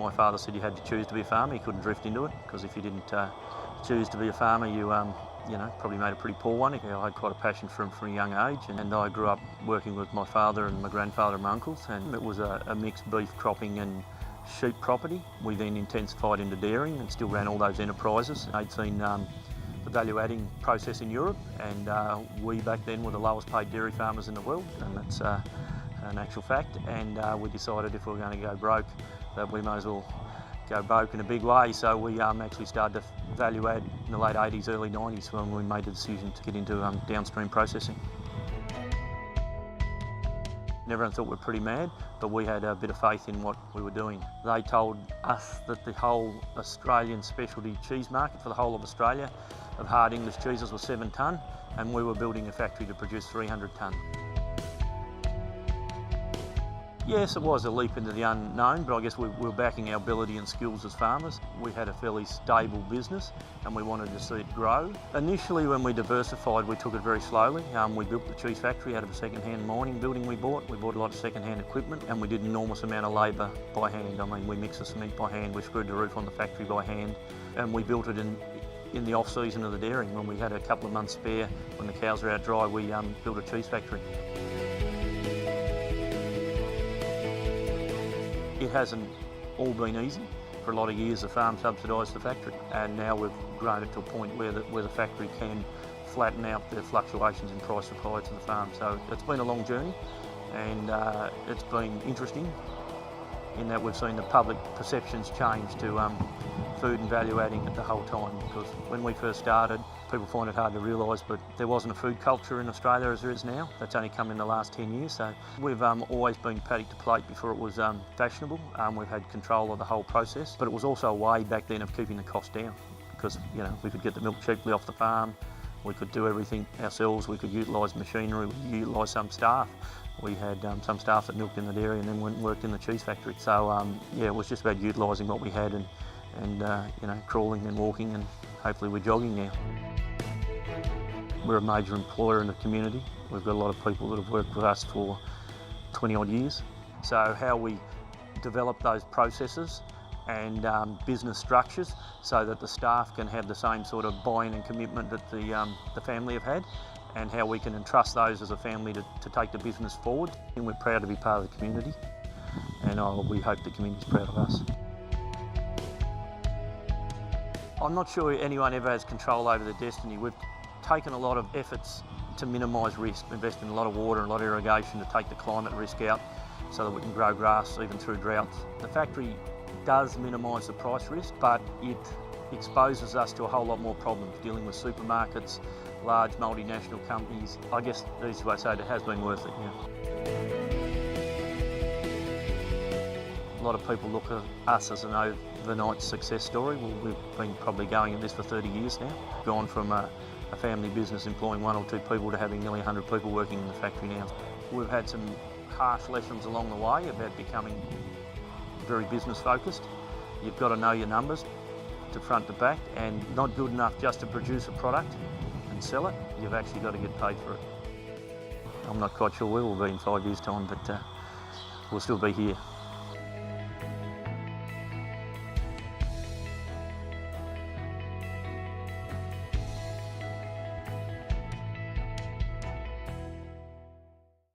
My father said you had to choose to be a farmer. You couldn't drift into it, because if you didn't choose to be a farmer, you probably made a pretty poor one. I had quite a passion for him from a young age, and I grew up working with my father and my grandfather and my uncles, and it was a mixed beef cropping and sheep property. We then intensified into dairying and still ran all those enterprises. I'd seen the value-adding process in Europe, and we back then were the lowest paid dairy farmers in the world, and that's an actual fact. And we decided if we were going to go broke, that we might as well go broke in a big way. So we actually started to value add in the late 80s, early 90s, when we made the decision to get into downstream processing. Everyone thought we were pretty mad, but we had a bit of faith in what we were doing. They told us that the whole Australian specialty cheese market for the whole of Australia of hard English cheeses was 7 tonne, and we were building a factory to produce 300 tonne. Yes, it was a leap into the unknown, but I guess we were backing our ability and skills as farmers. We had a fairly stable business and we wanted to see it grow. Initially, when we diversified, we took it very slowly. We built the cheese factory out of a second-hand mining building we bought. We bought a lot of second-hand equipment, and we did an enormous amount of labour by hand. I mean, we mixed the cement by hand, we screwed the roof on the factory by hand, and we built it in the off-season of the dairying. When we had a couple of months spare, when the cows were out dry, we built a cheese factory. It hasn't all been easy. For a lot of years the farm subsidised the factory, and now we've grown it to a point where the factory can flatten out the fluctuations in price supplied to the farm. So it's been a long journey, and it's been interesting in that we've seen the public perceptions change to food and value adding at the whole time, because when we first started, people find it hard to realise, but there wasn't a food culture in Australia as there is now. That's only come in the last 10 years. So we've always been paddock to plate before it was fashionable. We've had control of the whole process, but it was also a way back then of keeping the cost down, because we could get the milk cheaply off the farm, we could do everything ourselves, we could utilise machinery, we could utilise some staff. We had some staff that milked in the dairy and then went and worked in the cheese factory. So it was just about utilising what we had and crawling and walking, and hopefully we're jogging now. We're a major employer in the community. We've got a lot of people that have worked with us for 20 odd years. So how we develop those processes and business structures so that the staff can have the same sort of buy-in and commitment that the family have had, and how we can entrust those as a family to take the business forward. And we're proud to be part of the community, and we hope the community's proud of us. I'm not sure anyone ever has control over their destiny. We've taken a lot of efforts to minimise risk, investing in a lot of water and a lot of irrigation to take the climate risk out so that we can grow grass even through droughts. The factory does minimise the price risk, but it exposes us to a whole lot more problems, dealing with supermarkets, large multinational companies. I guess the easiest way to say it has been worth it, yeah. A lot of people look at us as an overnight success story. Well, we've been probably going at this for 30 years now. Gone from a family business employing 1 or 2 people to having nearly 100 people working in the factory now. We've had some harsh lessons along the way about becoming very business focused. You've got to know your numbers to front to back, and not good enough just to produce a product and sell it. You've actually got to get paid for it. I'm not quite sure where we'll be in 5 years' time, but we'll still be here.